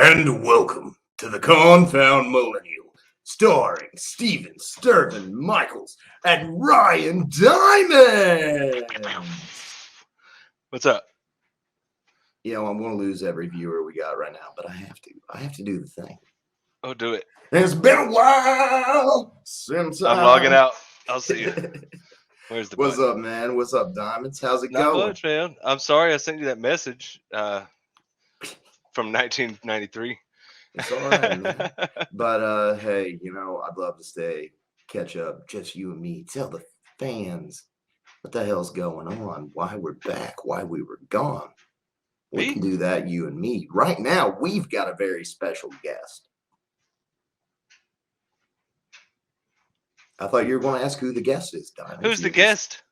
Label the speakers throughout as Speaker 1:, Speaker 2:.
Speaker 1: And welcome to the Confound Millennial, starring Steven, Stirvin, Michaels, and Ryan Diamondz.
Speaker 2: What's up?
Speaker 1: You know, I'm going to lose every viewer we got right now, but I have to. I have to do the thing.
Speaker 2: Oh, do it.
Speaker 1: It's been a while since
Speaker 2: I'm logging out. I'll see you. Where's the
Speaker 1: What's
Speaker 2: button?
Speaker 1: up, man? What's up, Diamondz? How's it
Speaker 2: Not
Speaker 1: going?
Speaker 2: much, man. I'm sorry I sent you that message from 1993.
Speaker 1: It's all right, man. But hey, you know, I'd love to catch up, just you and me. Tell the fans what the hell's going on, why we're back, why we were gone. We can do that, you and me. Right now, we've got a very special guest. I thought you were going to ask who the guest is, Diamondz.
Speaker 2: Who's the guest?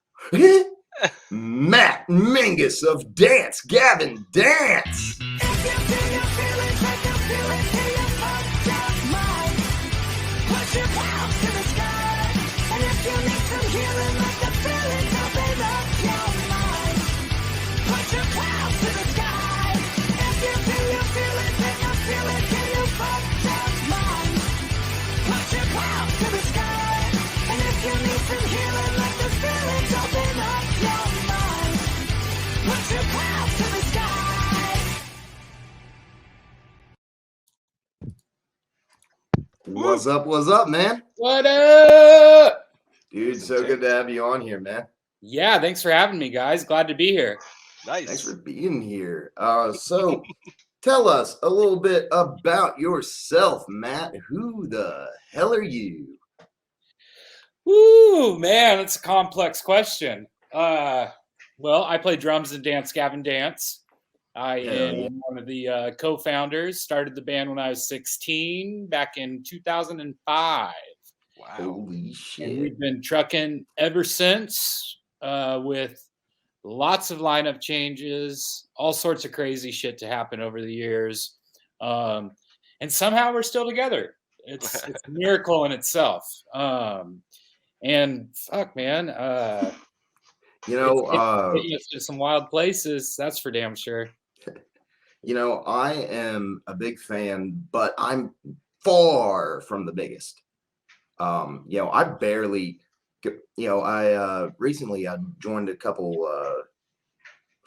Speaker 1: Matt Mingus of Dance Gavin Dance. What's up, man?
Speaker 3: What up?
Speaker 1: Dude, so good to have you on here, man.
Speaker 3: Yeah, thanks for having me, guys. Glad to be here.
Speaker 2: Nice.
Speaker 1: Thanks for being here. So tell us a little bit about yourself, Matt. Who the hell are you?
Speaker 3: Woo, man, it's a complex question. Well, I play drums in Dance Gavin Dance. I am one of the co-founders. Started the band when I was 16, back in 2005.
Speaker 1: Wow. Holy shit.
Speaker 3: And we've been trucking ever since with lots of lineup changes, all sorts of crazy shit to happen over the years. And somehow we're still together. It's a miracle in itself. And fuck, man.
Speaker 1: You know,
Speaker 3: to some wild places, that's for damn sure.
Speaker 1: You know, I am a big fan, but I'm far from the biggest. You know, I barely, you know, I recently I joined a couple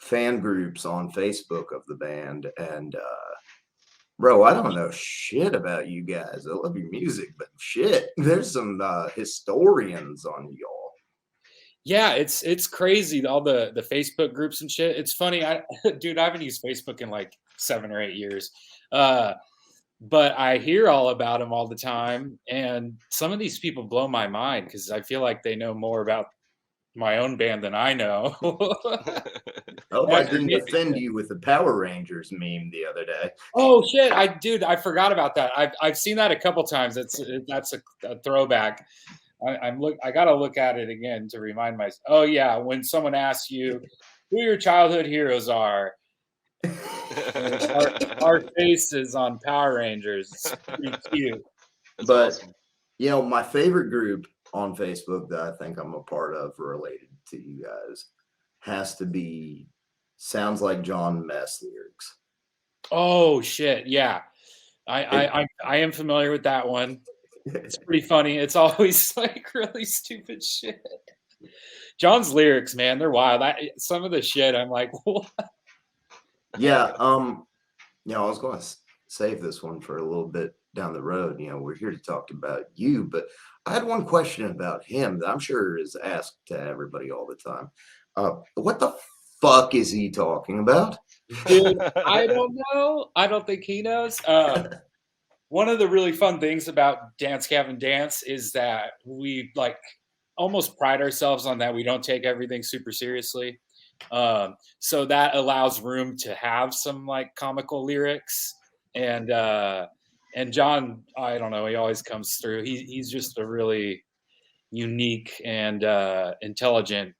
Speaker 1: fan groups on Facebook of the band, and bro, I don't know shit about you guys. I love your music, but shit, there's some historians on y'all.
Speaker 3: Yeah, it's crazy, all the Facebook groups and shit. It's funny, dude, I haven't used Facebook in like 7 or 8 years. But I hear all about them all the time, and some of these people blow my mind because I feel like they know more about my own band than I know.
Speaker 1: I hope I didn't offend you with the Power Rangers meme the other day.
Speaker 3: Oh shit, I forgot about that. I've seen that a couple times. That's a throwback. I gotta look at it again to remind myself. Oh yeah, when someone asks you who your childhood heroes are, our faces on Power Rangers. It's pretty cute.
Speaker 1: But awesome. You know, my favorite group on Facebook that I think I'm a part of related to you guys has to be Sounds Like John Mess lyrics.
Speaker 3: Oh shit, yeah. I am familiar with that one. It's pretty funny. It's always like really stupid shit. John's lyrics, man, they're wild. Some of the shit, I'm like, what?
Speaker 1: Yeah, you know, I was going to save this one for a little bit down the road. You know, we're here to talk about you, but I had one question about him that I'm sure is asked to everybody all the time. What the fuck is he talking about?
Speaker 3: Dude, I don't know. I don't think he knows. One of the really fun things about Dance Gavin Dance is that we like almost pride ourselves on that we don't take everything super seriously. So that allows room to have some like comical lyrics, and John, I don't know, he always comes through. He's just a really unique and intelligent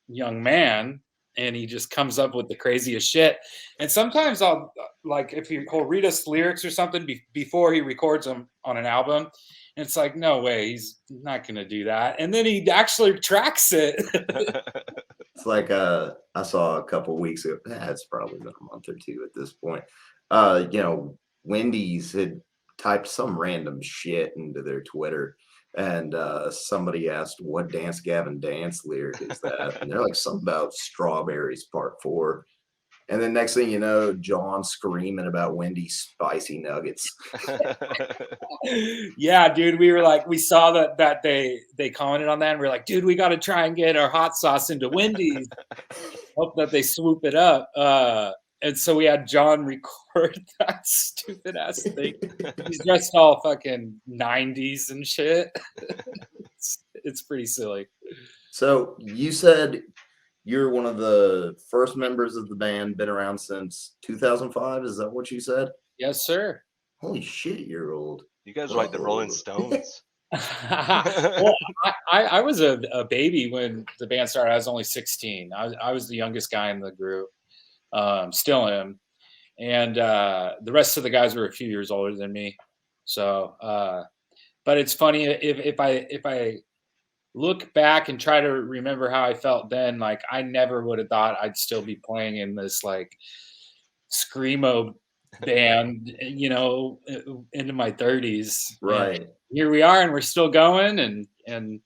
Speaker 3: young man, and he just comes up with the craziest shit. And sometimes I'll like if he'll read us lyrics or something before he records them on an album. And it's like, no way, he's not going to do that. And then he actually tracks it.
Speaker 1: It's like I saw a couple weeks ago. It's probably been a month or two at this point. You know, Wendy's had typed some random shit into their Twitter, and somebody asked, "What Dance Gavin Dance lyric is that?" And they're like, "Something about strawberries Part 4." And then next thing you know, John screaming about Wendy's spicy nuggets.
Speaker 3: Yeah, dude, we were like, we saw that they commented on that, and we are like, dude, we got to try and get our hot sauce into Wendy's. Hope that they swoop it up. And so we had John record that stupid ass thing. He's dressed all fucking 90s and shit. It's pretty silly.
Speaker 1: So you said you're one of the first members of the band, been around since 2005. Is that what you said?
Speaker 3: Yes, sir.
Speaker 1: Holy shit, you're old.
Speaker 2: You guys are like the Rolling Stones.
Speaker 3: Well, I was a baby when the band started. I was only 16. I was the youngest guy in the group. Still am. And the rest of the guys were a few years older than me. So, but it's funny if I look back and try to remember how I felt then, like I never would have thought I'd still be playing in this like screamo band, you know, into my 30s.
Speaker 1: Right.
Speaker 3: And here we are, and we're still going. And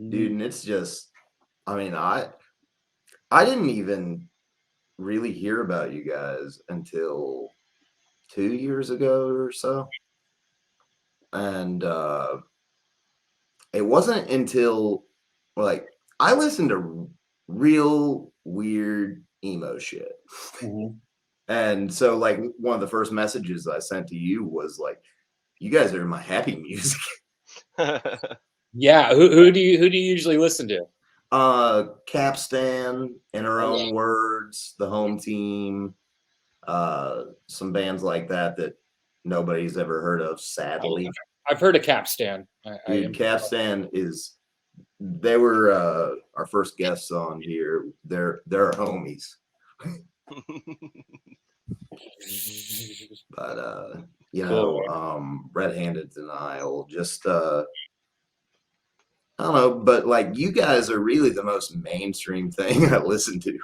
Speaker 1: dude, and it's just, I mean, I didn't even really hear about you guys until 2 years ago or so. And it wasn't until like I listened to real weird emo shit.
Speaker 3: Mhm.
Speaker 1: And so like one of the first messages I sent to you was like, you guys are my happy music.
Speaker 3: Yeah, who do you usually listen to?
Speaker 1: Capstan, In Our Own Words, The Home Team, some bands like that nobody's ever heard of, sadly.
Speaker 3: I've heard of Capstan.
Speaker 1: Dude, Capstan they were our first guests on here. They're our homies. But you know, Red-Handed Denial, just I don't know, but like you guys are really the most mainstream thing I listen to.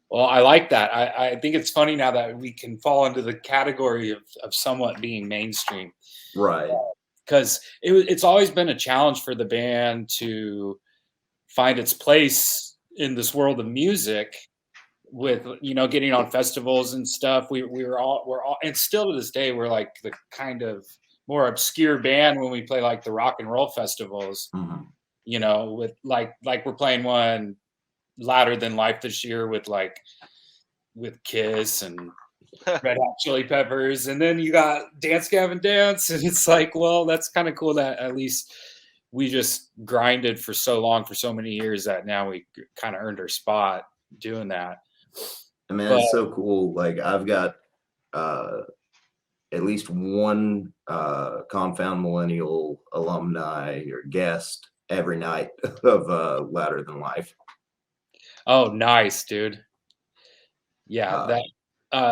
Speaker 3: Well, I like that. I think it's funny now that we can fall into the category of somewhat being mainstream.
Speaker 1: Right.
Speaker 3: Because it's always been a challenge for the band to find its place in this world of music with, you know, getting on festivals and stuff. We're all, and still to this day, we're like the kind of more obscure band when we play like the rock and roll festivals, you know, with like we're playing one Louder Than Life this year with Kiss and Red Hot Chili Peppers, and then you got Dance Gavin Dance, and it's like, well, that's kind of cool that at least we just grinded for so long, for so many years, that now we kind of earned our spot doing that.
Speaker 1: I mean, it's so cool. Like I've got at least one Confound Millennial alumni or guest every night of Louder Than Life.
Speaker 3: Oh, nice, dude. Yeah, that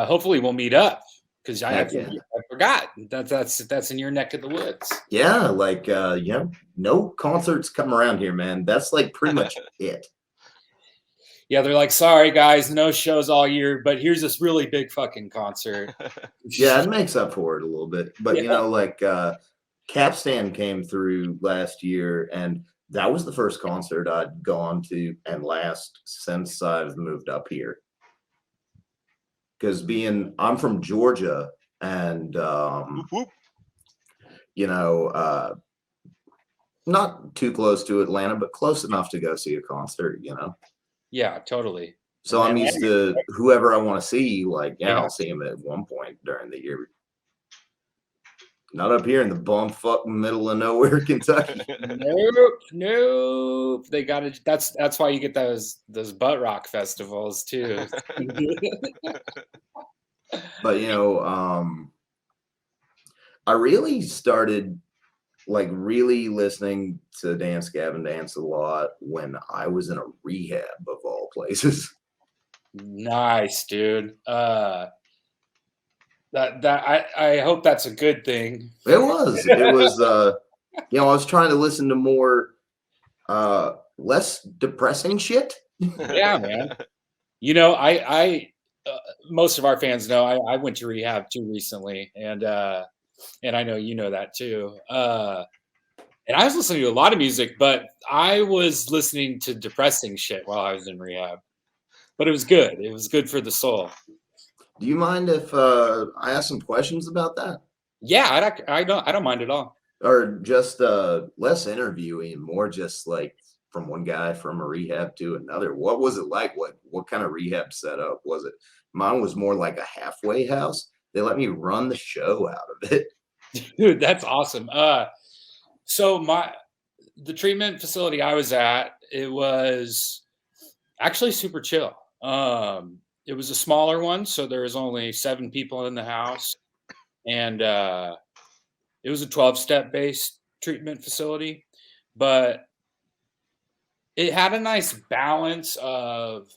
Speaker 3: hopefully we'll meet up, because I forgot that's in your neck of the woods.
Speaker 1: Yeah, like you know, no concerts come around here, man. That's like pretty much it.
Speaker 3: Yeah, they're like, sorry guys, no shows all year, but here's this really big fucking concert.
Speaker 1: Yeah, it makes up for it a little bit. But you know, like Capstan came through last year, and that was the first concert I'd gone to and last since I've moved up here. Because I'm from Georgia, and you know, not too close to Atlanta, but close enough to go see a concert, you know.
Speaker 3: Yeah, totally.
Speaker 1: So I'm used to whoever I want to see, like, I'll see them at one point during the year. Not up here in the bumfuck middle of nowhere, Kentucky.
Speaker 3: Nope. They got it. That's why you get those butt rock festivals too.
Speaker 1: But you know, I really started like really listening to Dance Gavin Dance a lot when I was in a rehab, of all places.
Speaker 3: Nice, dude. I hope that's a good thing.
Speaker 1: It was you know, I was trying to listen to more less depressing shit.
Speaker 3: Yeah, man. You know, I most of our fans know I went to rehab too recently, and I know you know that too. And I was listening to a lot of music, but I was listening to depressing shit while I was in rehab. But it was good. It was good for the soul.
Speaker 1: Do you mind if I ask some questions about that?
Speaker 3: Yeah, I don't mind at all.
Speaker 1: Or just less interviewing, more just like from one guy from a rehab to another. What was it like? What kind of rehab setup was it? Mine was more like a halfway house. They let me run the show out of it.
Speaker 3: Dude, that's awesome. So the treatment facility I was at, it was actually super chill. It was a smaller one, so there was only 7 people in the house, and it was a 12-step based treatment facility, but it had a nice balance of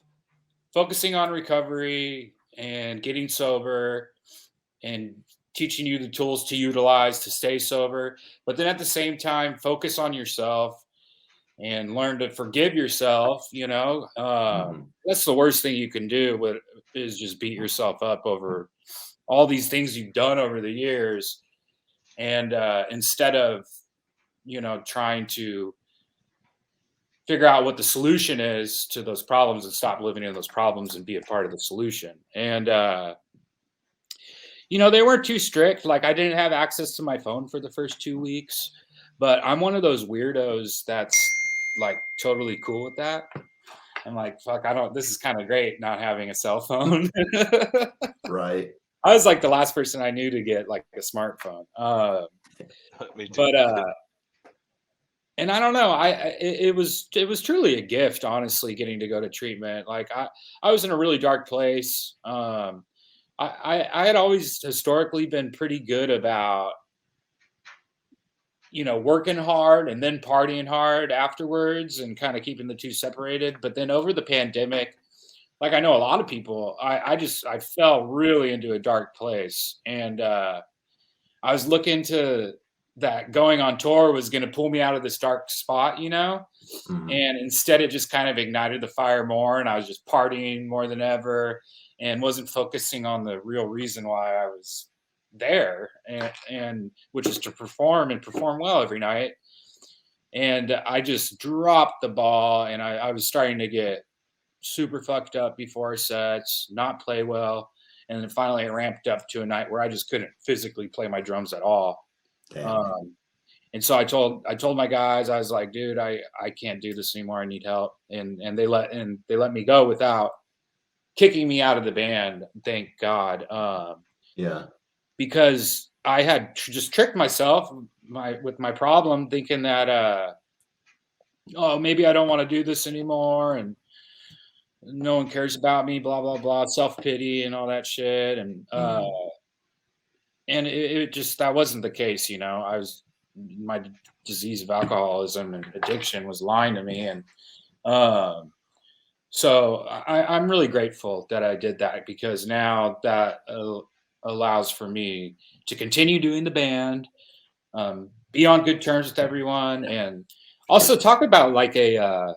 Speaker 3: focusing on recovery and getting sober and teaching you the tools to utilize to stay sober, but then at the same time focus on yourself and learn to forgive yourself. That's the worst thing you can do, is just beat yourself up over all these things you've done over the years, and instead of trying to figure out what the solution is to those problems and stop living in those problems and be a part of the solution. And they weren't too strict. Like, I didn't have access to my phone for the first 2 weeks, but I'm one of those weirdos that's like totally cool with that. I'm like, fuck, this is kind of great not having a cell phone.
Speaker 1: Right.
Speaker 3: I was like the last person I knew to get like a smartphone.
Speaker 2: Me too.
Speaker 3: But and I don't know, it was truly a gift, honestly, getting to go to treatment. Like, I was in a really dark place. I had always historically been pretty good about working hard and then partying hard afterwards and kind of keeping the two separated. But then over the pandemic, like, I know a lot of people, I fell really into a dark place, and I was looking to that going on tour was going to pull me out of this dark spot,
Speaker 1: Mhm.
Speaker 3: and instead it just kind of ignited the fire more, and I was just partying more than ever and wasn't focusing on the real reason why I was there, and which is to perform and perform well every night. And I just dropped the ball, and I was starting to get super fucked up before sets, not play well. And then finally it ramped up to a night where I just couldn't physically play my drums at all. And so I told my guys, I was like, dude, I can't do this anymore. I need help. And they let me go without kicking me out of the band. Thank God.
Speaker 1: Yeah.
Speaker 3: Because I had just tricked myself with my problem, thinking that, maybe I don't want to do this anymore. And no one cares about me, blah, blah, blah, self-pity and all that shit. And, and it just, that wasn't the case. My disease of alcoholism and addiction was lying to me. And, so I'm really grateful that I did that, because now that allows for me to continue doing the band, be on good terms with everyone, and also talk about like a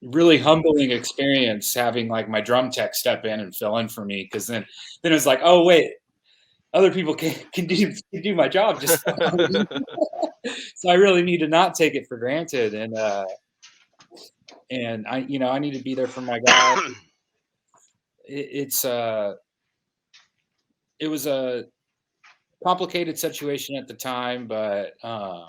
Speaker 3: really humbling experience having like my drum tech step in and fill in for me, because then it's like, oh wait, other people can do my job just so I really need to not take it for granted, and I need to be there for my guy. It was a complicated situation at the time, but now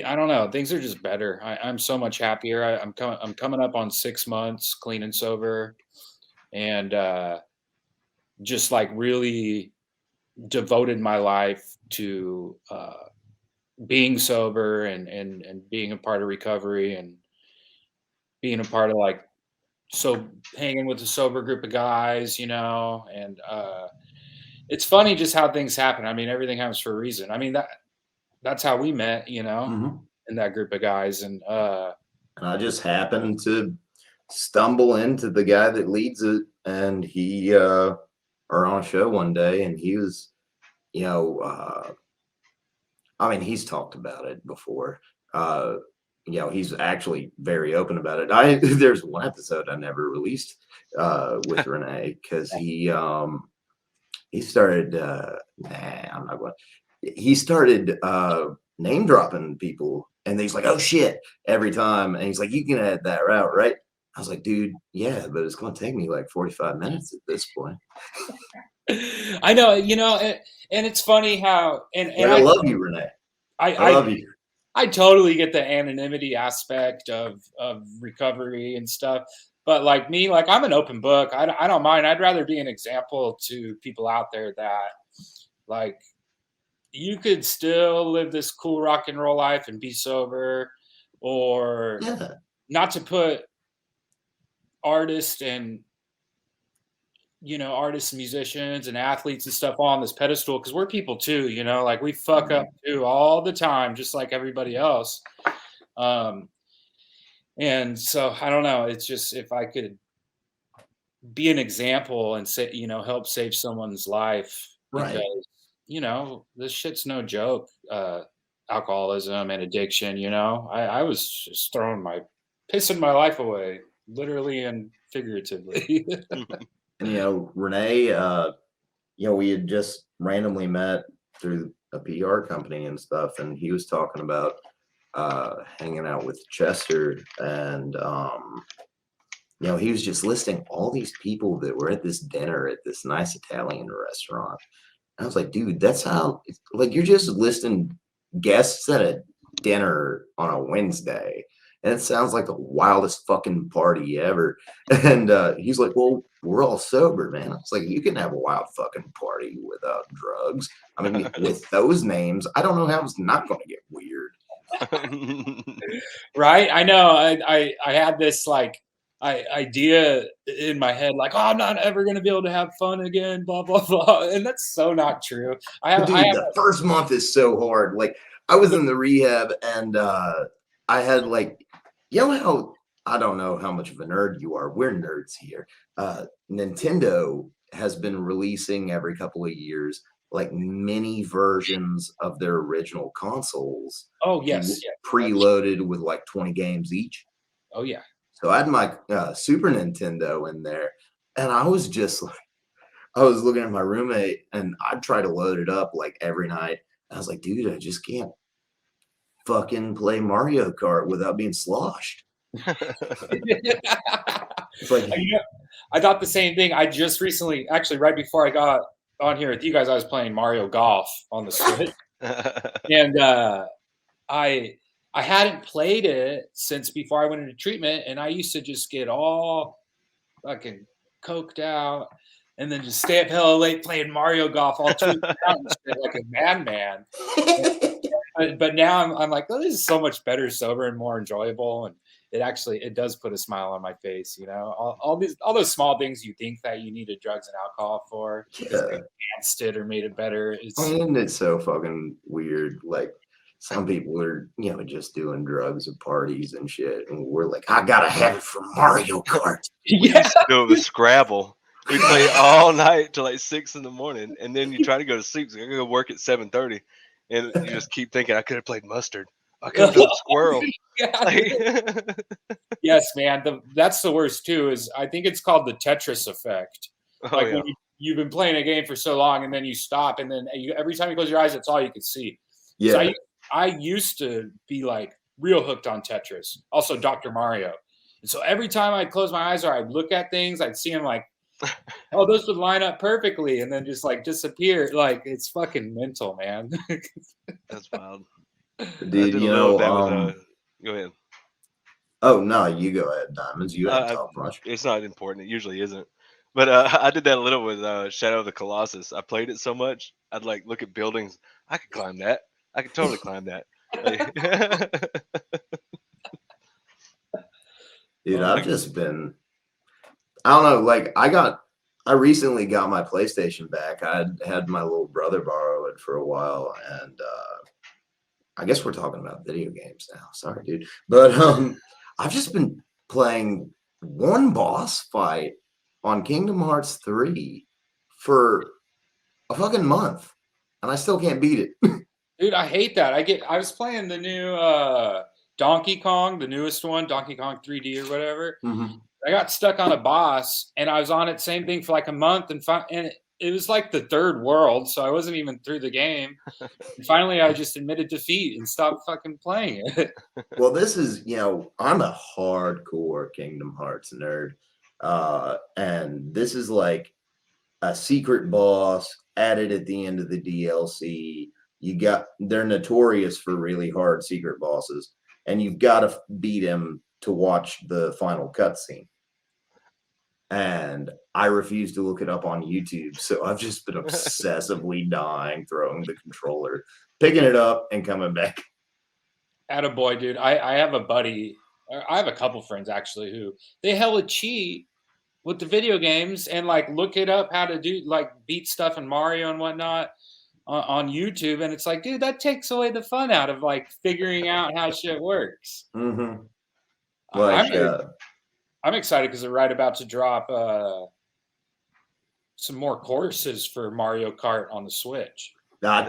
Speaker 3: I don't know, things are just better. I'm so much happier. I'm coming up on 6 months clean and sober, and just like really devoted my life to being sober and being a part of recovery and being a part of like hanging with a sober group of guys, and it's funny just how things happen. I mean, everything happens for a reason. I mean, that's how we met, in that group of guys. And
Speaker 1: I just happened to stumble into the guy that leads it, and he are on a show one day, and he was, I mean, he's talked about it before. he's actually very open about it. There's one episode I never released with Renee because he started I'm not going. He started name dropping people, and he's like, "Oh shit!" every time, and he's like, "You can edit that out, right?" I was like, "Dude, yeah, but it's going to take me like 45 minutes at this point."
Speaker 3: I know, and it's funny how and
Speaker 1: I love you, Renee. I love you.
Speaker 3: I totally get the anonymity aspect of recovery and stuff. But like me, like I'm an open book. I don't mind. I'd rather be an example to people out there that like you could still live this cool rock and roll life and be sober, or not to put artists and artists, musicians, and athletes and stuff on this pedestal, because we're people too, like we fuck up too all the time, just like everybody else. And so I don't know. It's just if I could be an example and say, help save someone's life,
Speaker 1: Right.
Speaker 3: because this shit's no joke. Alcoholism and addiction. I was just pissing my life away, literally and figuratively.
Speaker 1: And Renee, we had just randomly met through a PR company and stuff, and he was talking about hanging out with Chester, and he was just listing all these people that were at this dinner at this nice Italian restaurant. I was like, dude, that's how, like, you're just listing guests at a dinner on a Wednesday. And it sounds like the wildest fucking party ever. And he's like, well, we're all sober, man. I was like, you can have a wild fucking party without drugs. I mean, with those names, I don't know how it's not going to get weird.
Speaker 3: Right? I know. I had this like idea in my head, like, oh, I'm not ever going to be able to have fun again, blah, blah, blah. And that's so not true.
Speaker 1: The first month is so hard. Like, I was in the rehab, and I had like, how, I don't know how much of a nerd you are. We're nerds here. Nintendo has been releasing every couple of years like mini versions of their original consoles.
Speaker 3: Oh, yes.
Speaker 1: Preloaded with like 20 games each.
Speaker 3: Oh, yeah.
Speaker 1: So I had my Super Nintendo in there, and I was just like, I was looking at my roommate, and I'd try to load it up like every night. I was like, dude, I just can't fucking play Mario Kart without being sloshed.
Speaker 3: It's like, I thought the same thing. I just recently, actually, right before I got on here with you guys, I was playing Mario Golf on the Switch, and I hadn't played it since before I went into treatment, and I used to just get all fucking coked out and then just stay up hella late playing Mario Golf all tweaked out and shit like a madman. But now I'm like, oh, this is so much better sober and more enjoyable, and it does put a smile on my face. All those small things you think that you needed drugs and alcohol for, enhanced it or made it better.
Speaker 1: It's so fucking weird. Like, some people are, just doing drugs at parties and shit, and we're like, I gotta have it for Mario Kart.
Speaker 2: We used to do it with Scrabble. We play all night till like 6 a.m, and then you try to go to sleep. So I gotta go work at 7:30, and you just keep thinking, I could have played mustard. I could have done squirrel.
Speaker 3: Yes, man. That's the worst too. Is I think it's called the Tetris effect. When you've been playing a game for so long, and then you stop, and then every time you close your eyes, that's all you can see.
Speaker 1: Yeah.
Speaker 3: So I used to be like real hooked on Tetris. Also, Dr. Mario. And so every time I'd close my eyes or I'd look at things, I'd see them like, oh, those would line up perfectly, and then just like disappear. Like, it's fucking mental, man.
Speaker 2: That's wild.
Speaker 1: Dude,
Speaker 2: go ahead.
Speaker 1: Oh no, you go ahead, Diamondz. You haven't talked much.
Speaker 2: It's not important. It usually isn't. But I did that a little with Shadow of the Colossus. I played it so much, I'd like look at buildings. I could climb that. I could totally climb that.
Speaker 1: Dude, I've just been, I don't know, like I recently got my PlayStation back. I had my little brother borrow it for a while, and I guess we're talking about video games now. Sorry, dude. But I've just been playing one boss fight on Kingdom Hearts 3 for a fucking month, and I still can't beat it.
Speaker 3: Dude, I hate that. I was playing the new Donkey Kong, the newest one, Donkey Kong 3D or whatever.
Speaker 1: Mhm.
Speaker 3: I got stuck on a boss, and I was on it, same thing for like a month, and it was like the third world, so I wasn't even through the game. And finally, I just admitted defeat and stopped fucking playing it.
Speaker 1: Well, this is, I'm a hardcore Kingdom Hearts nerd. And this is like a secret boss added at the end of the DLC. They're notorious for really hard secret bosses, and you've got to beat him to watch the final cutscene. And I refuse to look it up on YouTube, so I've just been obsessively dying, throwing the controller, picking it up, and coming back.
Speaker 3: Attaboy, dude. I have a buddy, I have a couple friends actually who they hella cheat with the video games and like look it up how to do like beat stuff in Mario and whatnot on YouTube, and it's like, dude, that takes away the fun out of like figuring out how shit works.
Speaker 1: Mm-hmm.
Speaker 3: I'm excited because they're right about to drop some more courses for Mario Kart on the Switch.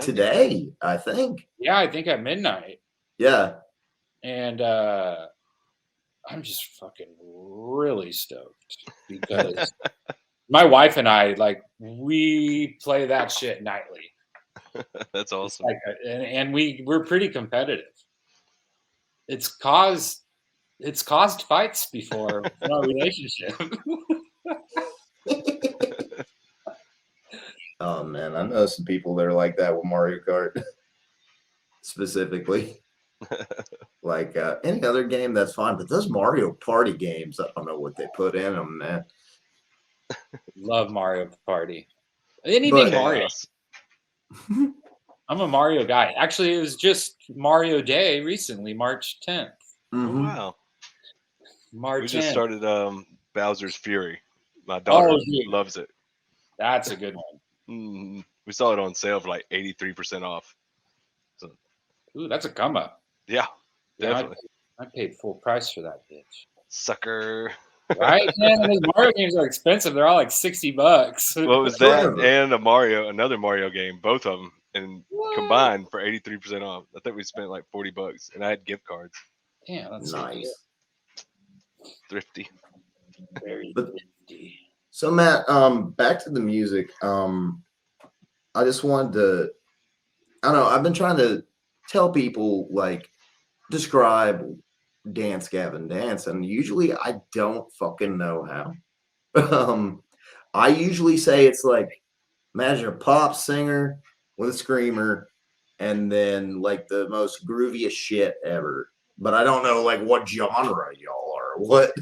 Speaker 1: Today, I think.
Speaker 3: Yeah, I think at midnight.
Speaker 1: Yeah.
Speaker 3: And I'm just fucking really stoked because my wife and I, like, we play that shit nightly.
Speaker 2: That's awesome.
Speaker 3: And we're pretty competitive. It's caused fights before in our relationship.
Speaker 1: Oh man, I know some people that are like that with Mario Kart specifically. Like any other game, that's fine, but those Mario Party games, I don't know what they put in them, man.
Speaker 3: Love Mario Party. Anything Mario. I'm a Mario guy. Actually, it was just Mario Day recently, March 10th.
Speaker 1: Mm-hmm.
Speaker 2: Oh, wow.
Speaker 3: March
Speaker 2: We just
Speaker 3: 10th.
Speaker 2: started Bowser's Fury. My daughter loves it.
Speaker 3: That's a good
Speaker 2: one. We saw it on sale for like 83% off. So,
Speaker 3: ooh, that's a come up.
Speaker 2: Yeah, definitely.
Speaker 3: I paid full price for that bitch.
Speaker 2: Sucker.
Speaker 3: Right, man. These Mario games are expensive. They're all like $60.
Speaker 2: Well, it was that and another Mario game, both of them, and combined for 83% off. I think we spent like $40, and I had gift cards.
Speaker 3: Yeah, that's
Speaker 1: nice.
Speaker 2: Thrifty.
Speaker 3: Very thrifty.
Speaker 1: So Matt, back to the music. I just wanted to, I don't know, I've been trying to tell people, like, describe Dance Gavin Dance, and usually I don't fucking know how. I usually say it's like, imagine a pop singer with a screamer and then like the most grooviest shit ever, but I don't know like what genre y'all are. What?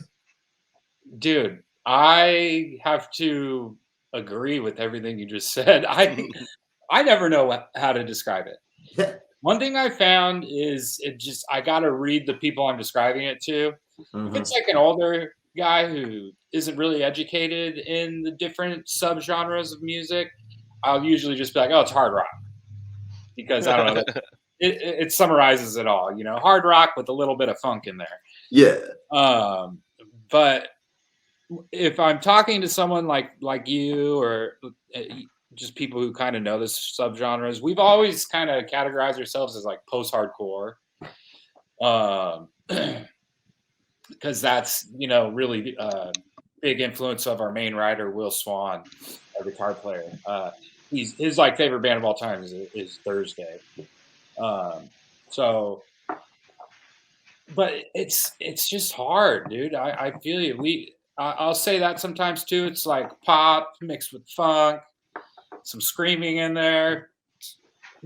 Speaker 3: Dude, I have to agree with everything you just said. I never know how to describe it.
Speaker 1: Yeah.
Speaker 3: One thing I found is I got to read the people I'm describing it to. Mm-hmm. If it's like an older guy who isn't really educated in the different subgenres of music, I'll usually just be like, oh, it's hard rock. Because I don't know, it summarizes it all, hard rock with a little bit of funk in there.
Speaker 1: Yeah.
Speaker 3: But if I'm talking to someone like you or just people who kind of know the subgenres, we've always kind of categorized ourselves as like post-hardcore, because that's really big influence of our main writer Will Swan, our guitar player. His like favorite band of all time is Thursday. But it's just hard, dude. I feel you. I'll say that sometimes too. It's like pop mixed with funk, some screaming in there.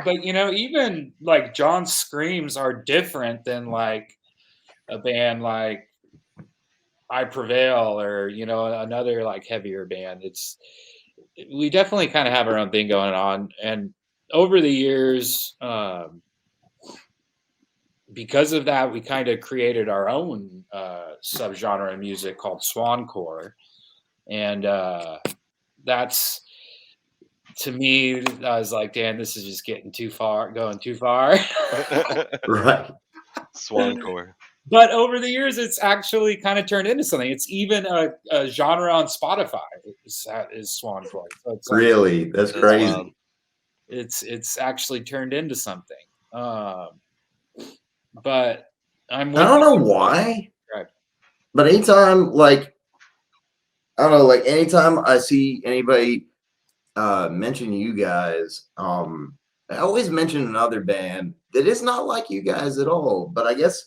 Speaker 3: But even like John's screams are different than like a band like I Prevail or another like heavier band. We definitely kind of have our own thing going on, and over the years, because of that, we kind of created our own subgenre of music called Swancore, and that's, to me, I was like, damn, this is just going too far.
Speaker 1: Right.
Speaker 2: Swancore.
Speaker 3: But over the years, it's actually kind of turned into something. It's even a genre on Spotify. Is Swancore. So it's like,
Speaker 1: really? That's crazy. Wild.
Speaker 3: It's actually turned into something. But I'm
Speaker 1: I
Speaker 3: with
Speaker 1: don't know
Speaker 3: you.
Speaker 1: why,
Speaker 3: Right.
Speaker 1: but anytime, like, I don't know, like anytime I see anybody mention you guys, I always mention another band that is not like you guys at all. But I guess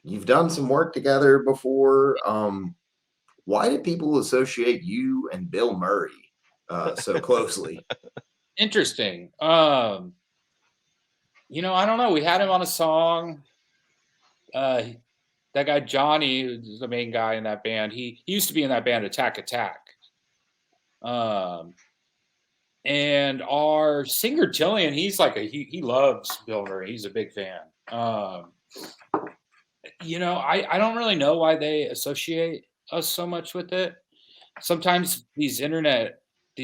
Speaker 1: you've done some work together before. Why did people associate you and Bill Murray so closely?
Speaker 3: Interesting. You know, I don't know. We had him on a song. Uh, that guy Johnny, who's the main guy in that band, he used to be in that band Attack Attack. Um, and our singer Jillian, he's like he loves Bill Murray. He's a big fan. You know, I don't really know why they associate us so much with it. Sometimes these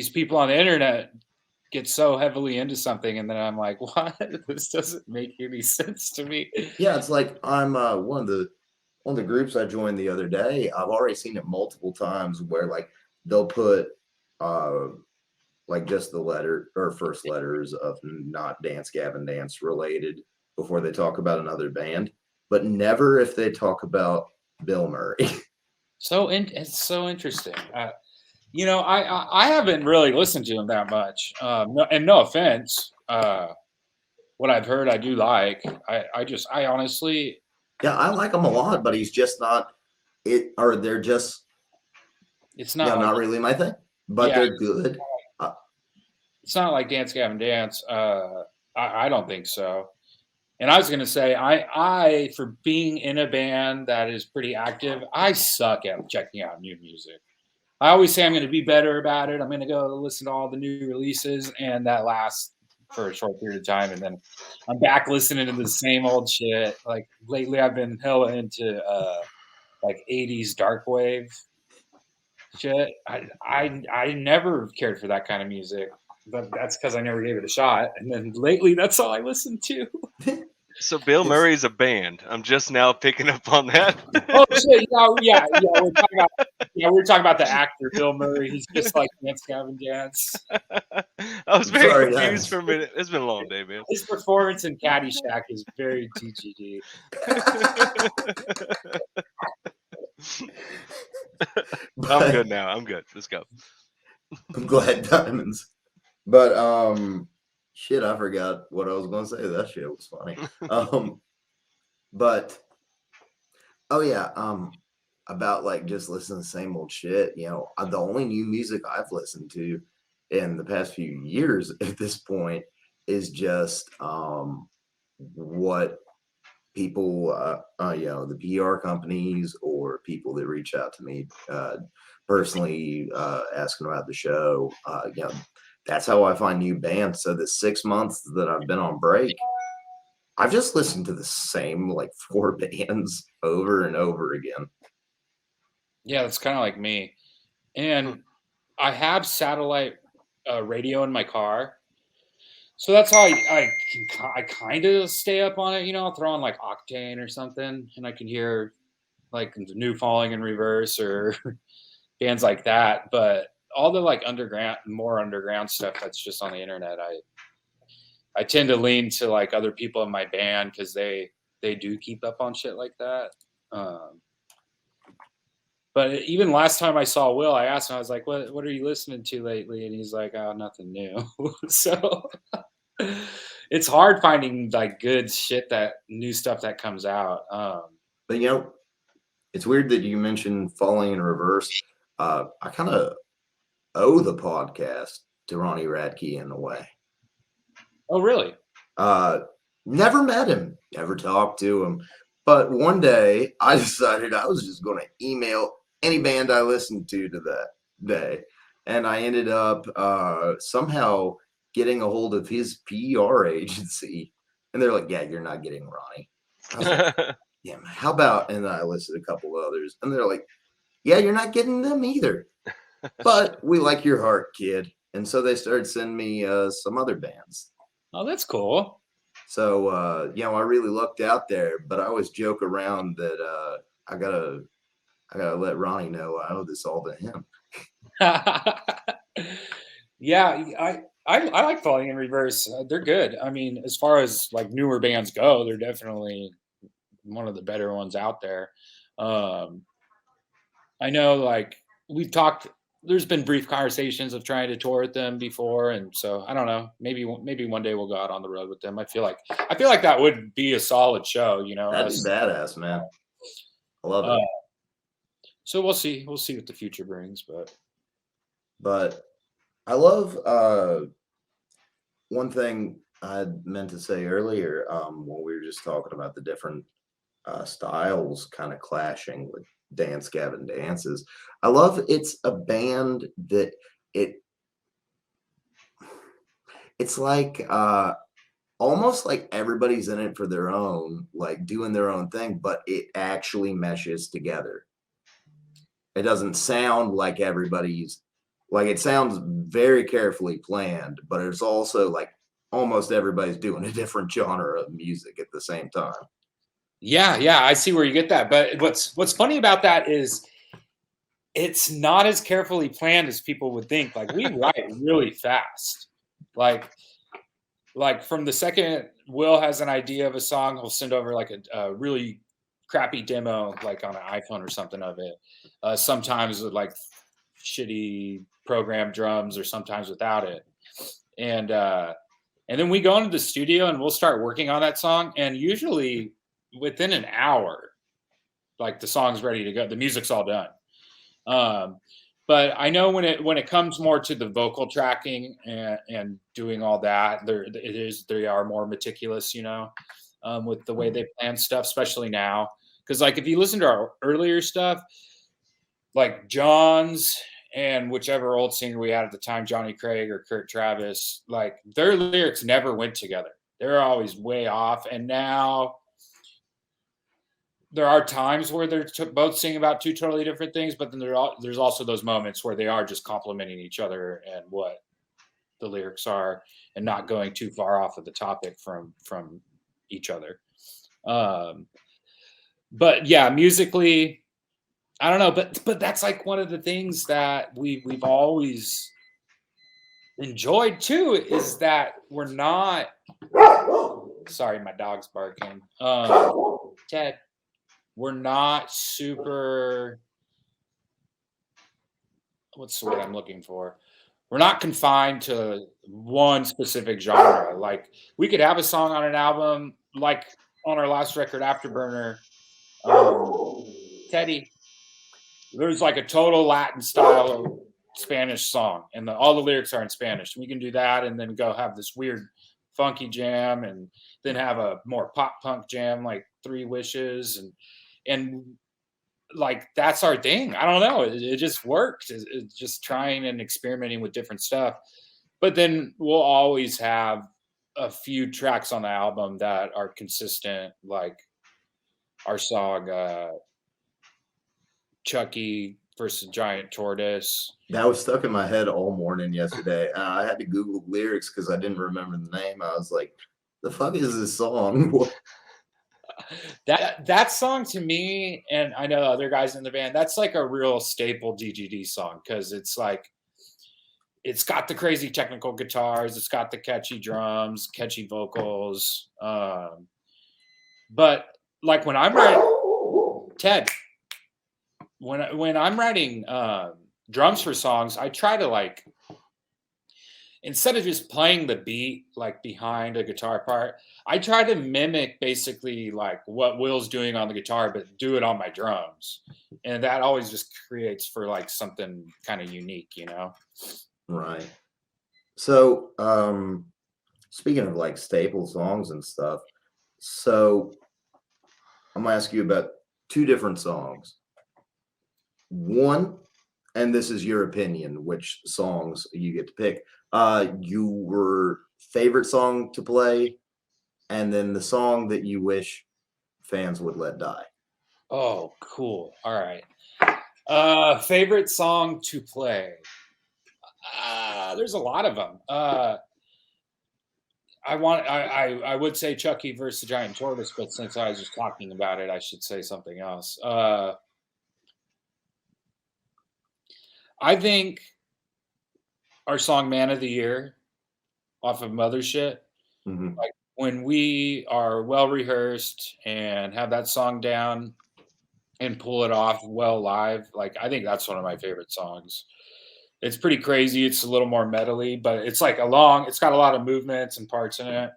Speaker 3: people on the internet get so heavily into something, and then I'm like, what? This doesn't make any sense to me.
Speaker 1: Yeah, it's like I'm one of the groups I joined the other day. I've already seen it multiple times where like they'll put uh like just the letter or first letters of not Dance Gavin Dance related before they talk about another band, but never if they talk about Bill Murray.
Speaker 3: It's so interesting. You know, I haven't really listened to him that much. And no offense, what I've heard, I do like. I honestly,
Speaker 1: Yeah, I like him a lot, but he's just not it, or they're just
Speaker 3: it's
Speaker 1: yeah,
Speaker 3: not like
Speaker 1: not really my thing. But
Speaker 3: yeah,
Speaker 1: they're good.
Speaker 3: it's not like Dance Gavin Dance. I don't think so. And I was gonna say, I for being in a band that is pretty active, I suck at checking out new music. I always say I'm going to be better about it. I'm going to go listen to all the new releases, and that lasts for a short period of time, and then I'm back listening to the same old shit. Like lately, I've been hella into like '80s dark wave shit. I never cared for that kind of music, but that's because I never gave it a shot. And then lately, that's all I listen to.
Speaker 2: So Bill
Speaker 1: It's
Speaker 2: Murray's a band. I'm just now picking up on that.
Speaker 3: Oh shit! Yeah. We're talking about the actor Bill Murray. He's just like Dance Gavin Dance.
Speaker 2: I was very
Speaker 1: sorry,
Speaker 2: confused
Speaker 1: guys.
Speaker 2: for a minute. It's been a long day, man.
Speaker 3: His performance in Caddyshack is very TGD.
Speaker 2: I'm good now. I'm good. Let's go.
Speaker 1: I'm glad Diamonds. But shit, I forgot what I was gonna say. That shit was funny. But oh yeah, about like just listening to the same old shit. You know, the only new music I've listened to in the past few years at this point is just what people you know, the PR companies or people that reach out to me personally asking about the show. You know, that's how I find new bands. So the 6 months that I've been on break, I've just listened to the same like 4 bands over and over again.
Speaker 3: Yeah, that's kind of like me. And I have satellite radio in my car, so that's how I kind of stay up on it. You know, I'll throw on like Octane or something, and I can hear like the new Falling in Reverse or bands like that. But all the like more underground stuff that's just on the internet, I tend to lean to like other people in my band because they do keep up on shit like that. But even last time I saw Will, I asked him, I was like, what are you listening to lately? And he's like, oh, nothing new. So it's hard finding like good shit, that new stuff that comes out.
Speaker 1: But you know, it's weird that you mentioned Falling in Reverse. I kind of owe the podcast to Ronnie Radke in a way.
Speaker 3: Oh, really?
Speaker 1: Never met him, never talked to him. But one day I decided I was just going to email any band I listened to that day. And I ended up somehow getting a hold of his PR agency. And they're like, yeah, you're not getting Ronnie. I was like, damn, how about, and I listed a couple others. And they're like, yeah, you're not getting them either. But we like your heart, kid. And so they started sending me some other bands.
Speaker 3: Oh, that's cool.
Speaker 1: So you know, I really lucked out there, but I always joke around that I gotta let Ronnie know I owe this all to him.
Speaker 3: Yeah, I like Falling in Reverse. They're good. I mean, as far as like newer bands go, they're definitely one of the better ones out there. I know, like, we've talked. There's been brief conversations of trying to tour with them before, and so I don't know. Maybe one day we'll go out on the road with them. I feel like that would be a solid show. You know,
Speaker 1: That'd be badass, man. I love it.
Speaker 3: So we'll see. We'll see what the future brings,
Speaker 1: but I love one thing I meant to say earlier when we were just talking about the different styles kind of clashing with Dance Gavin Dances. I love it's a band that it's like almost like everybody's in it for their own, like doing their own thing, but it actually meshes together. It doesn't sound like everybody's like it sounds very carefully planned, but it's also like almost everybody's doing a different genre of music at the same time.
Speaker 3: yeah, I see where you get that. But what's funny about that is it's not as carefully planned as people would think. Like, we write really fast. Like from the second Will has an idea of a song, he'll send over like a really crappy demo, like on an iPhone or something of it. Sometimes with like shitty programmed drums, or sometimes without it. And then we go into the studio and we'll start working on that song. And usually within an hour, like, the song's ready to go. The music's all done. But I know when it comes more to the vocal tracking and doing all that, they are more meticulous, you know, with the way they plan stuff, especially now. Because, like, if you listen to our earlier stuff, like John's and whichever old singer we had at the time, Johnny Craig or Kurt Travis, like, their lyrics never went together. They're always way off. And now there are times where they're both singing about two totally different things, but then there's also those moments where they are just complimenting each other and what the lyrics are, and not going too far off of the topic from each other. But yeah, musically, I don't know, but that's like one of the things that we've always enjoyed too, is that we're not. Sorry, my dog's barking. Ted. We're not super. What's the word I'm looking for? We're not confined to one specific genre. Like, we could have a song on an album, like on our last record, Afterburner. Teddy, there's like a total Latin style Spanish song, and all the lyrics are in Spanish. We can do that, and then go have this weird funky jam, and then have a more pop punk jam, like Three Wishes, and like, that's our thing. I don't know. It just works. It's just trying and experimenting with different stuff. But then we'll always have a few tracks on the album that are consistent, like our song Chucky versus Giant Tortoise.
Speaker 1: That was stuck in my head all morning yesterday. I had to Google lyrics because I didn't remember the name. I was like, the fuck is this song?
Speaker 3: That song, to me, and I know other guys in the band, that's like a real staple DGD song, because it's like, it's got the crazy technical guitars, it's got the catchy drums, catchy vocals. But like, when I'm writing, Ted, when I'm writing drums for songs, I try to, like, instead of just playing the beat like behind a guitar part, I try to mimic basically like what Will's doing on the guitar, but do it on my drums. And that always just creates for like something kind of unique, you know?
Speaker 1: Right. So, speaking of like staple songs and stuff, so I'm gonna ask you about two different songs. One, and this is your opinion, which songs you get to pick. Your favorite song to play, and then the song that you wish fans would let die.
Speaker 3: Oh, cool. All right. Favorite song to play. There's a lot of them. I would say Chucky versus Giant Tortoise, but since I was just talking about it, I should say something else. I think our song "Man of the Year" off of Mothership,
Speaker 1: Mm-hmm.
Speaker 3: like, when we are well rehearsed and have that song down and pull it off well live, like I think that's one of my favorite songs. It's pretty crazy. It's a little more metally, but it's like it's got a lot of movements and parts in it.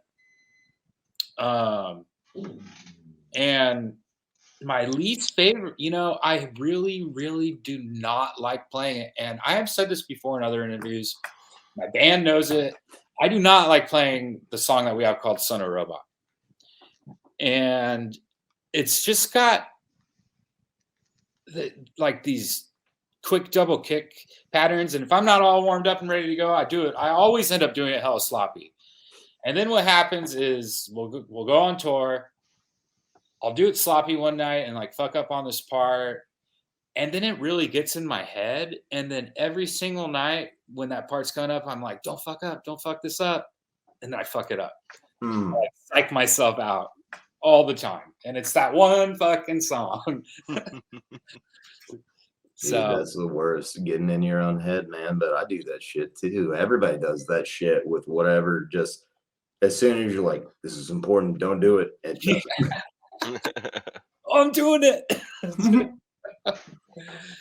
Speaker 3: And my least favorite, I really, really do not like playing it. And I have said this before in other interviews. My band knows it. I do not like playing the song that we have called Son of a Robot. And it's just got like these quick double kick patterns. And if I'm not all warmed up and ready to go, I do it. I always end up doing it hella sloppy. And then what happens is we'll go on tour. I'll do it sloppy one night and like fuck up on this part. And then it really gets in my head. And then every single night when that part's coming up, I'm like, don't fuck up. Don't fuck this up. And then I fuck it up. I psych myself out all the time. And it's that one fucking song.
Speaker 1: Dude, that's the worst, getting in your own head, man. But I do that shit too. Everybody does that shit with whatever. Just as soon as you're like, this is important, don't do it. And just
Speaker 3: I'm doing it.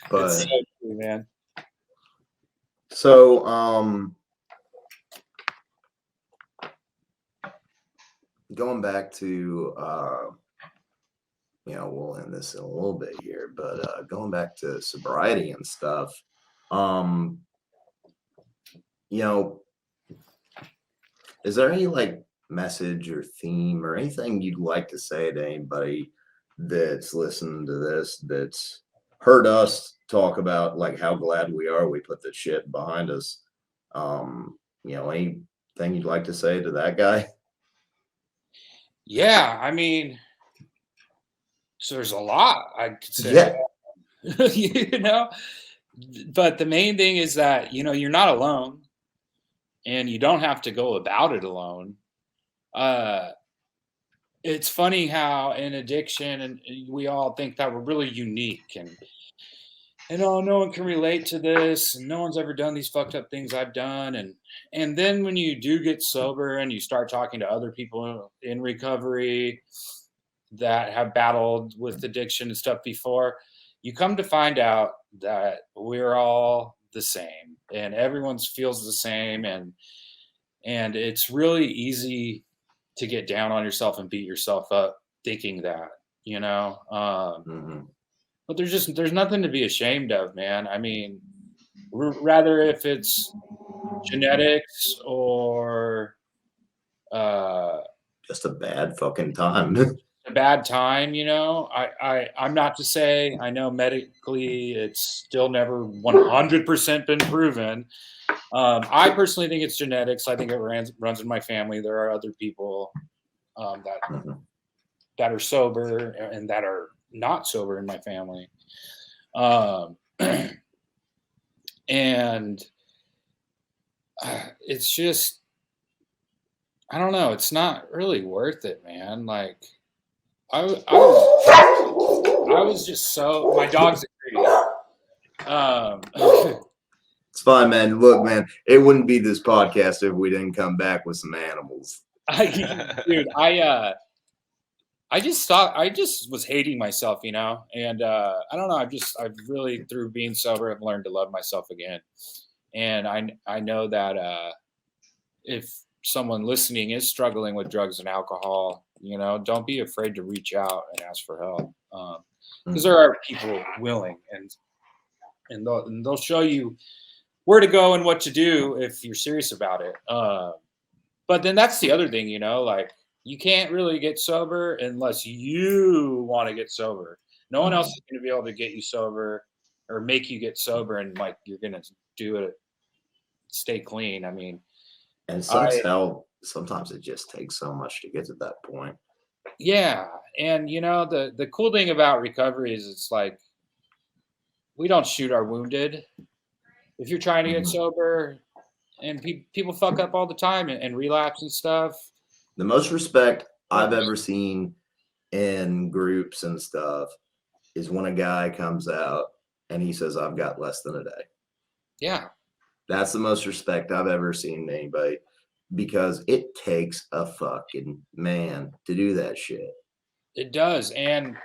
Speaker 1: But
Speaker 3: it's so cool, man.
Speaker 1: So going back to we'll end this in a little bit here, but going back to sobriety and stuff, is there any like message or theme or anything you'd like to say to anybody that's listening to this, that's heard us talk about like how glad we are we put the shit behind us? Anything you'd like to say to that guy?
Speaker 3: Yeah, I mean, so there's a lot I could say. Yeah. But the main thing is that you're not alone, and you don't have to go about it alone. It's funny how in addiction, and we all think that we're really unique, and no one can relate to this, and no one's ever done these fucked up things I've done, and then when you do get sober and you start talking to other people in recovery that have battled with addiction and stuff before, you come to find out that we're all the same, and everyone feels the same, and it's really easy to get down on yourself and beat yourself up thinking that, but there's nothing to be ashamed of, man. I mean, rather if it's genetics or
Speaker 1: just a bad fucking time.
Speaker 3: A bad time, I'm not to say, I know medically it's still never 100% been proven. I personally think it's genetics. I think it runs in my family. There are other people that are sober and that are not sober in my family. And it's just, I don't know. It's not really worth it, man. Like, I was just so, my dog's crazy.
Speaker 1: It's fine, man. Look, man, it wouldn't be this podcast if we didn't come back with some animals.
Speaker 3: Dude, I just thought, I just was hating myself, and I don't know. I've really, through being sober, have learned to love myself again. And I know that if someone listening is struggling with drugs and alcohol, don't be afraid to reach out and ask for help. Because there are people willing, and they'll show you where to go and what to do if you're serious about it. But then that's the other thing, like, you can't really get sober unless you want to get sober. No one else is going to be able to get you sober or make you get sober, and like you're going to do it, stay clean. I mean,
Speaker 1: and sometimes it just takes so much to get to that point.
Speaker 3: Yeah. And the cool thing about recovery is it's like, we don't shoot our wounded. If you're trying to get sober, and people fuck up all the time and relapse and stuff.
Speaker 1: The most respect I've ever seen in groups and stuff is when a guy comes out and he says, I've got less than a day.
Speaker 3: Yeah.
Speaker 1: That's the most respect I've ever seen in anybody. because it takes a fucking man to do that shit.
Speaker 3: It does. And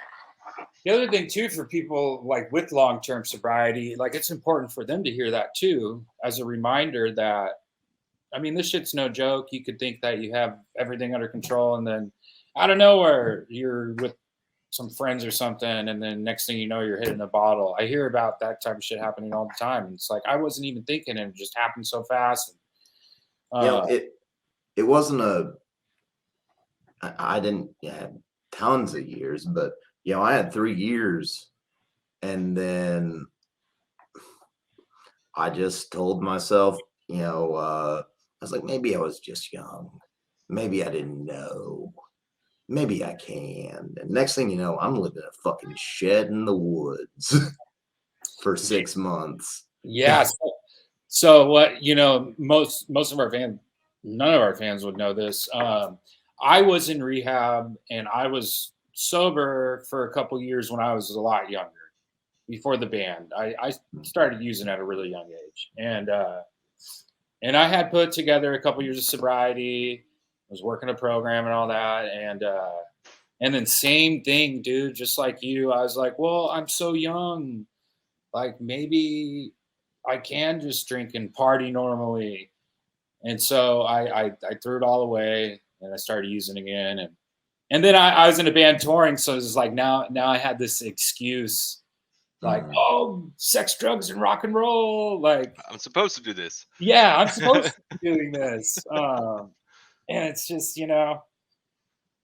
Speaker 3: the other thing too, for people like with long-term sobriety, like it's important for them to hear that too, as a reminder that, I mean, this shit's no joke. You could think that you have everything under control, and then out of nowhere you're with some friends or something, and then next thing you know, you're hitting a bottle. I hear about that type of shit happening all the time. And it's like, I wasn't even thinking, and it just happened so fast.
Speaker 1: It wasn't I didn't have tons of years, but I had 3 years, and then I just told myself, I was like, maybe I was just young. Maybe I didn't know. Maybe I can. And next thing you know, I'm living in a fucking shed in the woods for 6 months.
Speaker 3: Yeah. So what, most of our fans, none of our fans would know this. I was in rehab and I was sober for a couple years when I was a lot younger, before the band. I started using at a really young age, and I had put together a couple years of sobriety. I was working a program and all that, and then same thing, dude. Just like you, I was like, well, I'm so young, like maybe I can just drink and party normally. And so I threw it all away, and I started using again, and then I was in a band touring, so it was like now I had this excuse, like, oh, sex, drugs, and rock and roll. Like,
Speaker 2: I'm supposed to do this.
Speaker 3: Yeah, I'm supposed to be doing this. And it's just,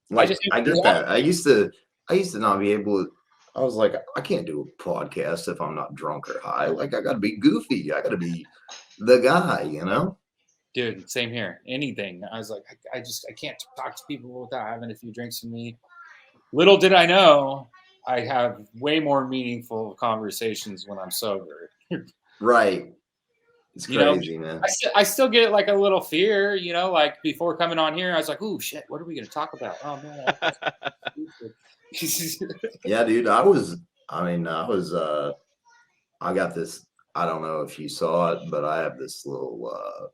Speaker 1: like I get that. I used to not be able to. I was like, I can't do a podcast if I'm not drunk or high. Like, I got to be goofy. I got to be the guy,
Speaker 3: Dude, same here. Anything. I was like, I can't talk to people without having a few drinks in me. Little did I know, I have way more meaningful conversations when I'm sober.
Speaker 1: Right. It's crazy, man.
Speaker 3: I still get like a little fear, like before coming on here, I was like, "Ooh, shit, what are we going to talk about?" Oh man.
Speaker 1: Yeah, dude. I got this. I don't know if you saw it, but I have this little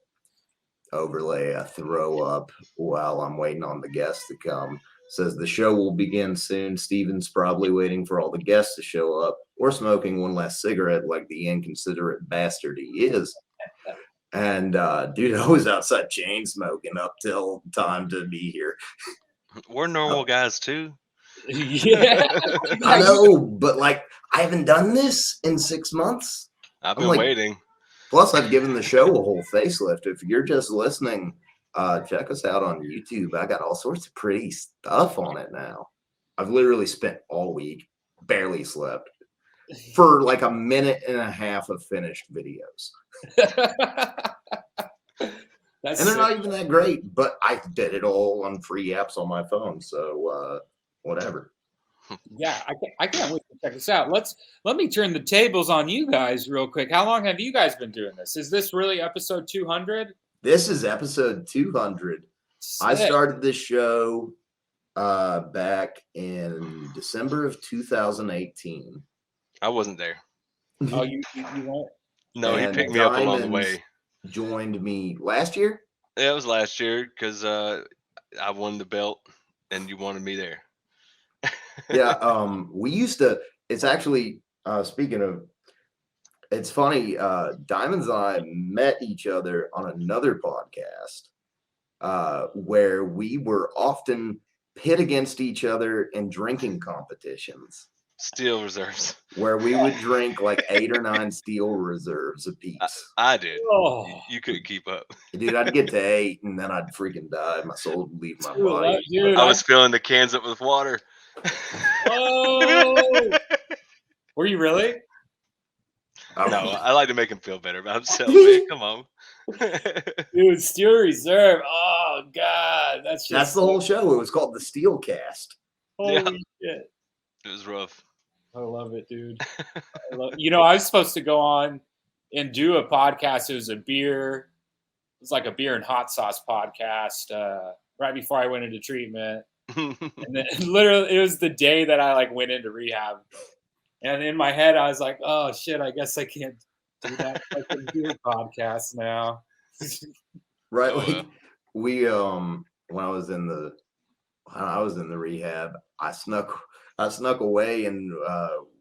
Speaker 1: overlay I throw up while I'm waiting on the guests to come. Says the show will begin soon. Steven's probably waiting for all the guests to show up, or smoking one last cigarette like the inconsiderate bastard he is. And dude, I was outside chain smoking up till time to be here.
Speaker 2: We're normal guys too.
Speaker 3: Yeah.
Speaker 1: I know, but like, I haven't done this in 6 months.
Speaker 2: I've been waiting.
Speaker 1: Plus, I've given the show a whole facelift. If you're just listening, check us out on YouTube. I got all sorts of pretty stuff on it now. I've literally spent all week, barely slept, for like a minute and a half of finished videos. And they're not even that great, but I did it all on free apps on my phone. So whatever.
Speaker 3: Yeah, I can't wait to check this out. Let me turn the tables on you guys real quick. How long have you guys been doing this? Is this really episode 200?
Speaker 1: This is episode 200.
Speaker 3: Sick.
Speaker 1: I started this show back in December of 2018.
Speaker 2: I wasn't there.
Speaker 3: Oh, you won't?
Speaker 2: No, he picked me up along the way.
Speaker 1: Joined me last year?
Speaker 2: Yeah, it was last year because I won the belt and you wanted me there.
Speaker 1: Yeah, we used to. It's actually speaking of. It's funny. Diamondz and I met each other on another podcast where we were often pit against each other in drinking competitions.
Speaker 2: Steel reserves.
Speaker 1: Where we would drink like 8 or 9 steel reserves apiece.
Speaker 2: I did.
Speaker 3: Oh.
Speaker 2: You couldn't keep up.
Speaker 1: Dude, I'd get to 8 and then I'd freaking die. My soul would leave my body.
Speaker 3: Dude,
Speaker 2: I was filling the cans up with water.
Speaker 3: Oh. Were you really?
Speaker 2: No, I like to make him feel better about himself. Man. Come on.
Speaker 3: Dude, Steel Reserve. Oh, God. That's
Speaker 1: the whole show. It was called the Steel Cast.
Speaker 3: Holy shit.
Speaker 2: It was rough.
Speaker 3: I love it, dude. I was supposed to go on and do a podcast. It was like a beer and hot sauce podcast right before I went into treatment. And then literally it was the day that I like went into rehab. And in my head, I was like, oh shit, I guess I can't do that. I can do a podcast now.
Speaker 1: Right. Like, we when I was in the rehab, I snuck away and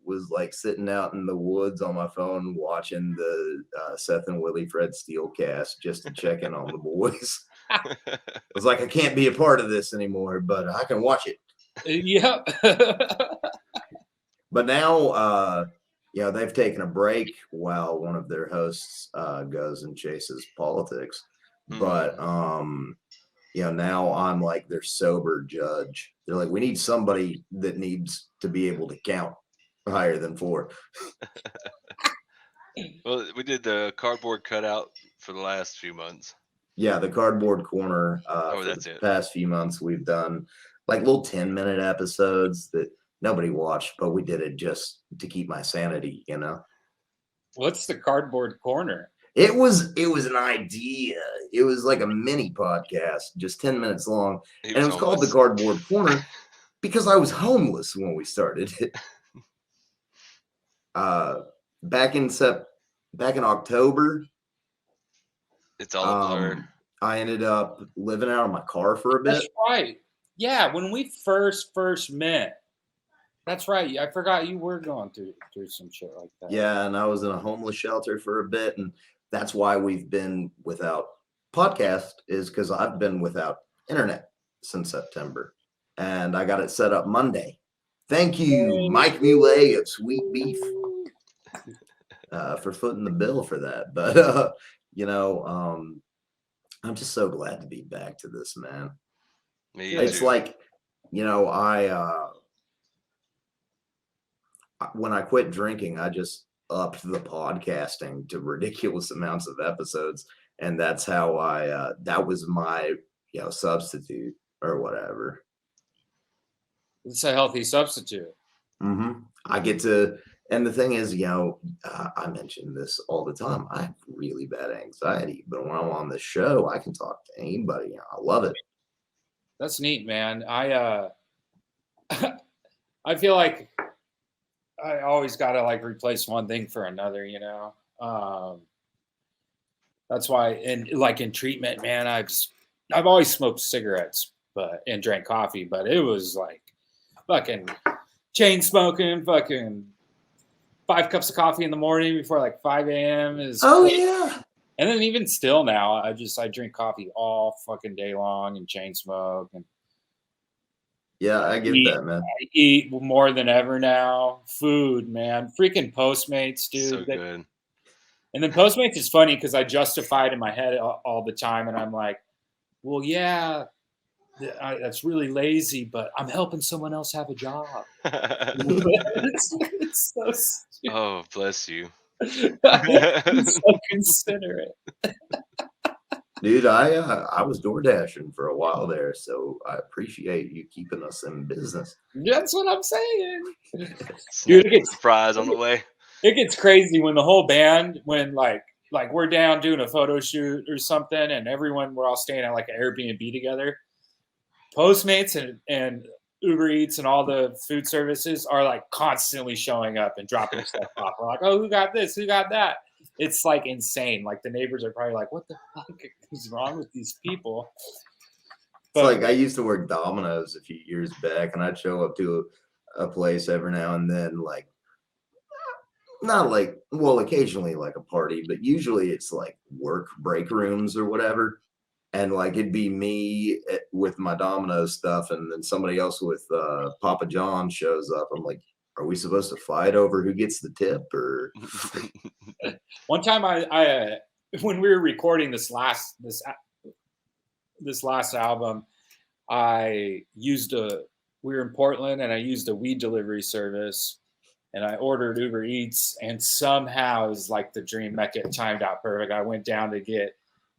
Speaker 1: was like sitting out in the woods on my phone watching the Seth and Willie Fred Steele cast just to check in on the boys. I was like, I can't be a part of this anymore, but I can watch it.
Speaker 3: Yep.
Speaker 1: But now, they've taken a break while one of their hosts goes and chases politics. But now I'm like their sober judge. They're like, we need somebody that needs to be able to count higher than 4.
Speaker 2: Well, we did the cardboard cutout for the last few months.
Speaker 1: Yeah, the cardboard corner. For
Speaker 2: that's
Speaker 1: the
Speaker 2: it.
Speaker 1: past few months, we've done like little 10-minute episodes that nobody watched, but we did it just to keep my sanity,
Speaker 3: What's the cardboard corner?
Speaker 1: It was an idea. It was like a mini podcast, just 10 minutes long. And it was called the Cardboard Corner because I was homeless when we started it. Back in October.
Speaker 2: It's all a blur.
Speaker 1: I ended up living out of my car for a bit.
Speaker 3: That's right. Yeah, when we first met. That's right. I forgot you were going through some shit like that.
Speaker 1: Yeah, and I was in a homeless shelter for a bit, and that's why we've been without podcast, is because I've been without internet since September, and I got it set up Monday. Thank you, Mike Muley of Sweet Beef, for footing the bill for that. But I'm just so glad to be back to this, man. It's like, when I quit drinking, I just upped the podcasting to ridiculous amounts of episodes, and that's how that was my substitute or whatever.
Speaker 3: It's a healthy substitute.
Speaker 1: I get to, and the thing is, I mention this all the time. I have really bad anxiety, but when I'm on the show, I can talk to anybody. I love it.
Speaker 3: That's neat, man. I feel like I always got to like replace one thing for another, that's why, and like in treatment, man, I've always smoked cigarettes, and drank coffee, but it was like fucking chain smoking, fucking 5 cups of coffee in the morning before like 5 a.m. is.
Speaker 1: Oh yeah.
Speaker 3: And then even still now, I drink coffee all fucking day long and chain smoke and.
Speaker 1: Yeah, I get that, man.
Speaker 3: I eat more than ever now. Food, man. Freaking Postmates, dude.
Speaker 2: So good.
Speaker 3: And then Postmates is funny because I justify it in my head all the time. And I'm like, well, yeah, that's really lazy, but I'm helping someone else have a job. it's so stupid.
Speaker 2: Oh, bless you.
Speaker 3: So considerate.
Speaker 1: Dude, I was door dashing for a while there, so I appreciate you keeping us in business.
Speaker 3: That's what I'm saying. Dude, it gets
Speaker 2: fries on the way.
Speaker 3: It gets crazy when the whole band, when like we're down doing a photo shoot or something, and we're all staying at like an Airbnb together. Postmates and Uber Eats and all the food services are like constantly showing up and dropping stuff off. We're like, oh, who got this? Who got that? It's like insane. Like the neighbors are probably like, what the fuck is wrong with these people?
Speaker 1: But, it's like I used to work Domino's a few years back, and I'd show up to a place every now and then, like, not like, well, occasionally like a party, but usually it's like work break rooms or whatever. And like it'd be me with my Domino's stuff, and then somebody else with Papa John shows up. I'm like, are we supposed to fight over who gets the tip? Or
Speaker 3: one time I when we were recording this last album, we were in Portland, and I used a weed delivery service, and I ordered Uber Eats, and somehow it was like the dream met it timed out perfect. I went down to get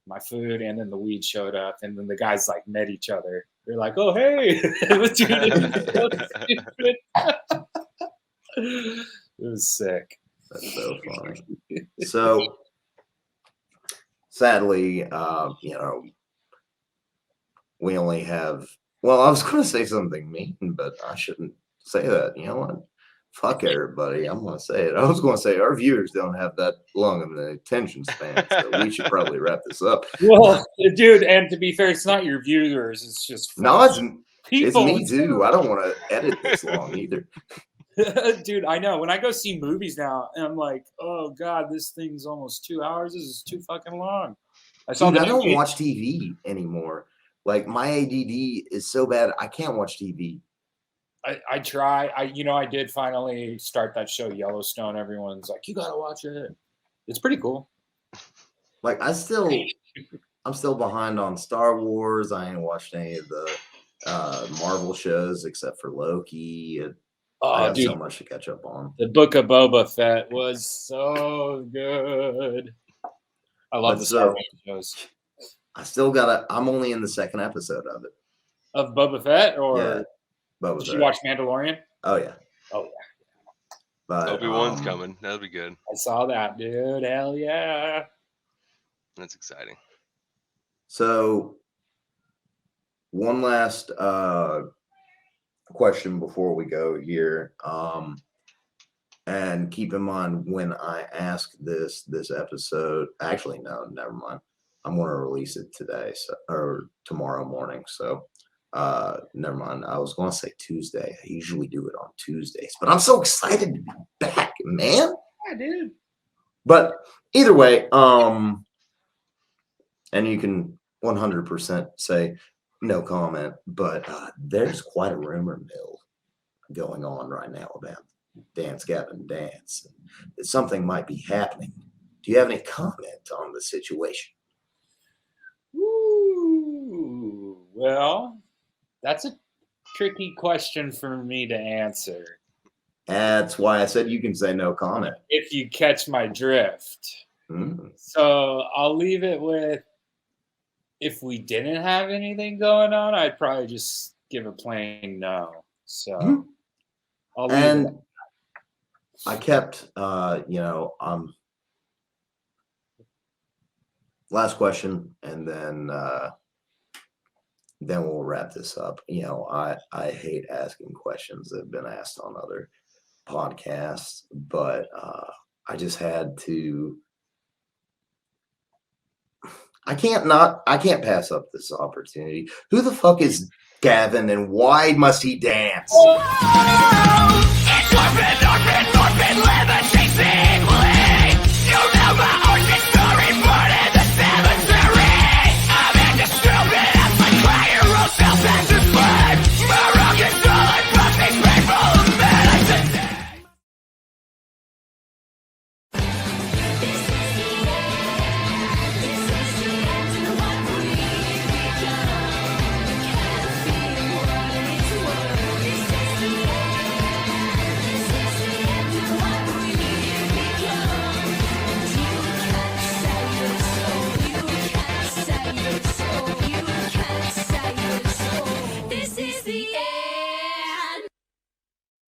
Speaker 3: my food, and then the weed showed up, and then the guys like met each other. They're like, oh, hey. It was sick.
Speaker 1: That's so funny. So sadly, we only have, well, I was going to say something mean, but I shouldn't say that. You know what? fuck everybody. I'm gonna say it. I was gonna say our viewers don't have that long of an attention span, so we should probably wrap this up.
Speaker 3: Well, dude, and to be fair, it's not your viewers. It's just
Speaker 1: No, it's
Speaker 3: people.
Speaker 1: me too. I don't want to edit this long either.
Speaker 3: Dude, I know. When I go see movies now, and I'm like, oh god, this thing's almost 2 hours. This is too fucking long.
Speaker 1: I don't watch TV anymore. Like my ADD is so bad, I can't watch TV.
Speaker 3: I try. I did finally start that show Yellowstone. Everyone's like, you gotta watch it. It's pretty cool.
Speaker 1: Like I'm still behind on Star Wars. I ain't watched any of the Marvel shows except for Loki. I have so much to catch up on.
Speaker 3: The Book of Boba Fett was so good. I love the Star Wars shows.
Speaker 1: I still I'm only in the second episode of it.
Speaker 3: Of Boba Fett, or
Speaker 1: yeah, Boba
Speaker 3: did
Speaker 1: Fett.
Speaker 3: you watch Mandalorian?
Speaker 1: Oh yeah.
Speaker 3: Oh yeah.
Speaker 1: But
Speaker 2: Obi-Wan's coming. That'll be good.
Speaker 3: I saw that, dude. Hell yeah.
Speaker 2: That's exciting.
Speaker 1: So one last question before we go here. And keep in mind when I ask this episode, actually, no, never mind. I'm going to release it today or tomorrow morning. So never mind. I was going to say Tuesday. I usually do it on Tuesdays, but I'm so excited to be back, man.
Speaker 3: Yeah, dude.
Speaker 1: But either way, and you can 100% say no comment, but there's quite a rumor mill going on right now about Dance Gavin Dance. Something might be happening. Do you have any comment on the situation?
Speaker 3: Ooh, well, that's a tricky question for me to answer.
Speaker 1: That's why I said you can say no comment.
Speaker 3: If you catch my drift. So I'll leave it with, if we didn't have anything going on, I'd probably just give a plain no. So I'll leave it.
Speaker 1: I kept, last question, and then we'll wrap this up. I hate asking questions that have been asked on other podcasts, but I just had to. I can't pass up this opportunity. Who the fuck is Gavin, and why must he dance?
Speaker 4: Endorphin, endorphin, endorphin, levitates me.